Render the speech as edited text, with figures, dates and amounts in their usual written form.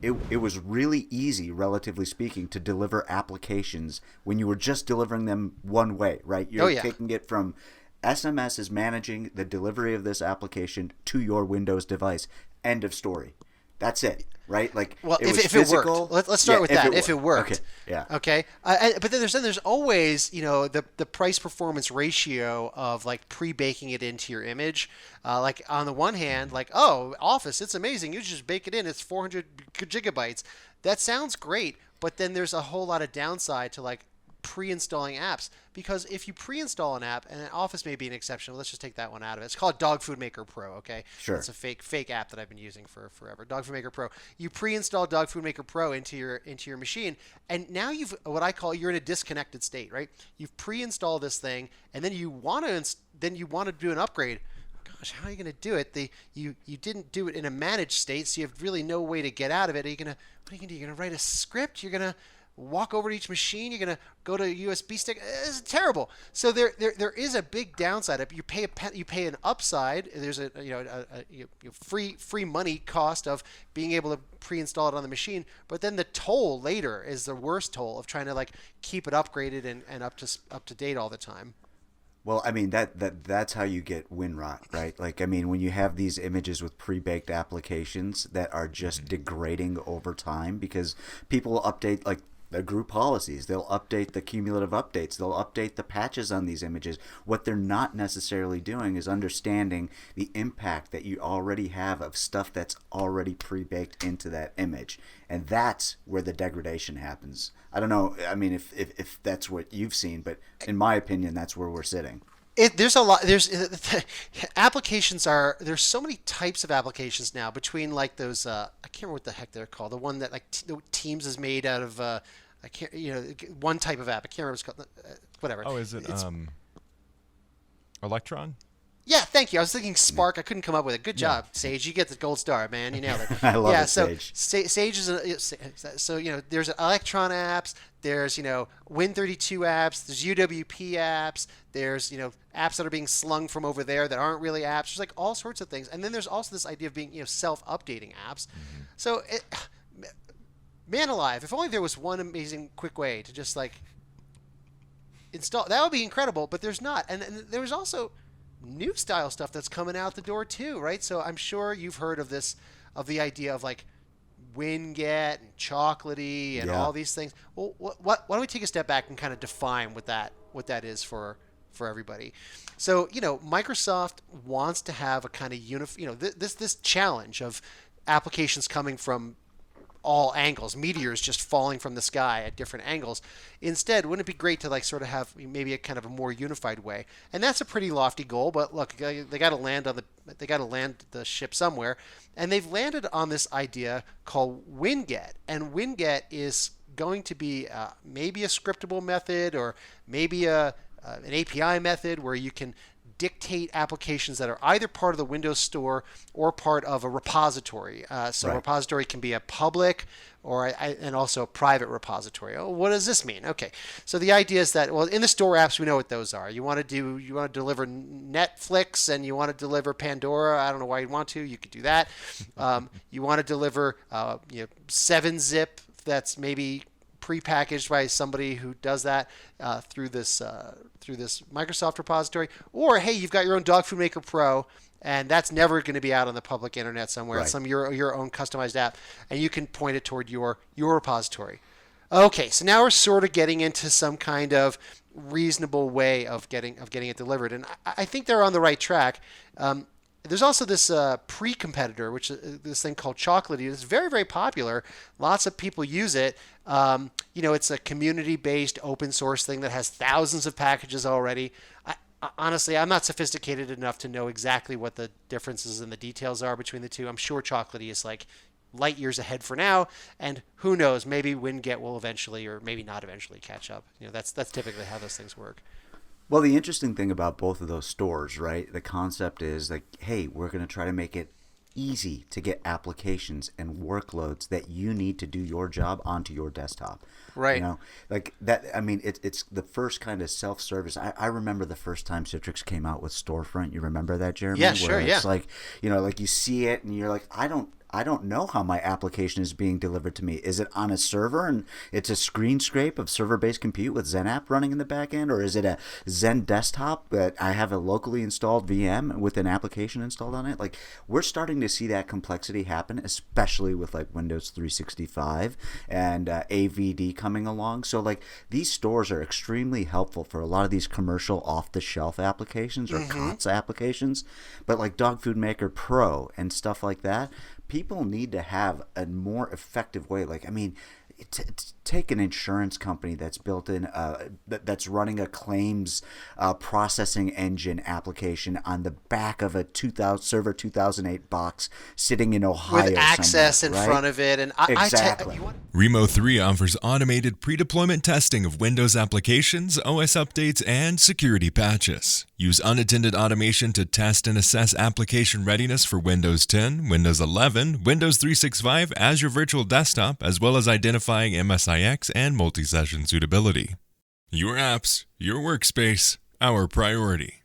it was really easy, relatively speaking, to deliver applications when you were just delivering them one way, right? Oh You're yeah. taking it from SMS is managing the delivery of this application to your Windows device. End of story. That's it, right? Like Well, it was if it worked, physical. let's Yeah, start with if that. it If it worked. Okay. worked, Yeah. okay. But then there's always the price performance ratio of like pre-baking it into your image. Like on the one hand, like oh Office, it's amazing. You just bake it in. It's 400 gigabytes. That sounds great, but then there's a whole lot of downside to like pre-installing apps because if you pre-install an app, and Office may be an exception, let's just take that one out of it. It's called Dog Food Maker Pro. Okay, Sure. it's a fake app that I've been using for forever. Dog Food Maker Pro. You pre-install Dog Food Maker Pro into your machine, and now you've what I call you're in a disconnected state, right? You've pre-installed this thing, and then you want to do an upgrade. Gosh, how are you going to do it? You didn't do it in a managed state, so you have really no way to get out of it. What are you going to do? You're going to write a script? You're going to walk over to each machine. You're gonna go to a USB stick. It's terrible. So there is a big downside. You pay an upside. There's a free money cost of being able to pre-install it on the machine. But then the toll later is the worst toll of trying to like keep it upgraded and up to date all the time. Well, I mean that's how you get win rot, right? Like, I mean, when you have these images with pre-baked applications that are just degrading over time because people update like the group policies, they'll update the cumulative updates, they'll update the patches on these images. What they're not necessarily doing is understanding the impact that you already have of stuff that's already pre-baked into that image, and that's where the degradation happens. I don't know. I mean, if that's what you've seen, but in my opinion, that's where we're sitting. There's a lot. Applications are there's so many types of applications now between like those I can't remember what the heck they're called. The one that like Teams is made out of I can't one type of app. I can't remember what it's called. Whatever. Oh, is it Electron? Yeah, thank you. I was thinking Spark. I couldn't come up with it. Good job, Sage. You get the gold star, man. You nailed it. I love yeah, it, so Sage. Sage is so there's Electron apps, there's Win32 apps, there's UWP apps, there's apps that are being slung from over there that aren't really apps. There's like all sorts of things, and then there's also this idea of being self-updating apps. So man alive, if only there was one amazing quick way to just like install. That would be incredible, but there's not, and there's also new style stuff that's coming out the door too, right? So I'm sure you've heard of this, of the idea of like Winget and Chocolatey and all these things. Well, why don't we take a step back and kind of define what that is for everybody? So Microsoft wants to have a kind of this challenge of applications coming from all angles, meteors just falling from the sky at different angles. Instead, wouldn't it be great to like sort of have maybe a kind of a more unified way? And that's a pretty lofty goal, but look, they got to land the ship somewhere, and they've landed on this idea called Winget, and Winget is going to be maybe a scriptable method or maybe an API method where you can dictate applications that are either part of the Windows Store or part of a repository. So a repository can be a public and also a private repository. Oh, what does this mean? Okay, so the idea is that, well, in the store apps, we know what those are. You want to deliver Netflix and you want to deliver Pandora. I don't know why you'd want to. You could do that. You want to deliver 7-zip that's maybe prepackaged by somebody who does that through this Microsoft repository, or hey, you've got your own Dog Food Maker Pro, and that's never going to be out on the public internet somewhere. It's your own customized app, and you can point it toward your repository. Okay, so now we're sort of getting into some kind of reasonable way of getting it delivered, and I think they're on the right track. There's also this pre-competitor, which is this thing called Chocolatey. It's very, very popular. Lots of people use it. It's a community-based open source thing that has thousands of packages already. Honestly, I'm not sophisticated enough to know exactly what the differences and the details are between the two. I'm sure Chocolatey is like light years ahead for now, and who knows, maybe Winget will eventually, or maybe not eventually, catch up. That's typically how those things work. Well, the interesting thing about both of those stores, right? The concept is like, hey, we're going to try to make it easy to get applications and workloads that you need to do your job onto your desktop. Right. Like that. I mean, it's the first kind of self-service. I remember the first time Citrix came out with Storefront. You remember that, Jeremy? Yeah, sure. It's like, like you see it and you're like, I don't know how my application is being delivered to me. Is it on a server and it's a screen scrape of server-based compute with XenApp running in the back end? Or is it a Zen desktop that I have a locally installed VM with an application installed on it? Like, we're starting to see that complexity happen, especially with like Windows 365 and AVD coming along. So like these stores are extremely helpful for a lot of these commercial off-the-shelf applications or COTS applications. But like Dog Food Maker Pro and stuff like that, people need to have a more effective way. Like, I mean, take an insurance company that's built in that's running a claims processing engine application on the back of a 2008 box sitting in Ohio with access in right? front of it. And exactly. Rimo3 offers automated pre-deployment testing of Windows applications, OS updates, and security patches. Use unattended automation to test and assess application readiness for Windows 10, Windows 11, Windows 365, Azure Virtual Desktop, as well as identifying MSIX and multi-session suitability. Your apps, your workspace, our priority.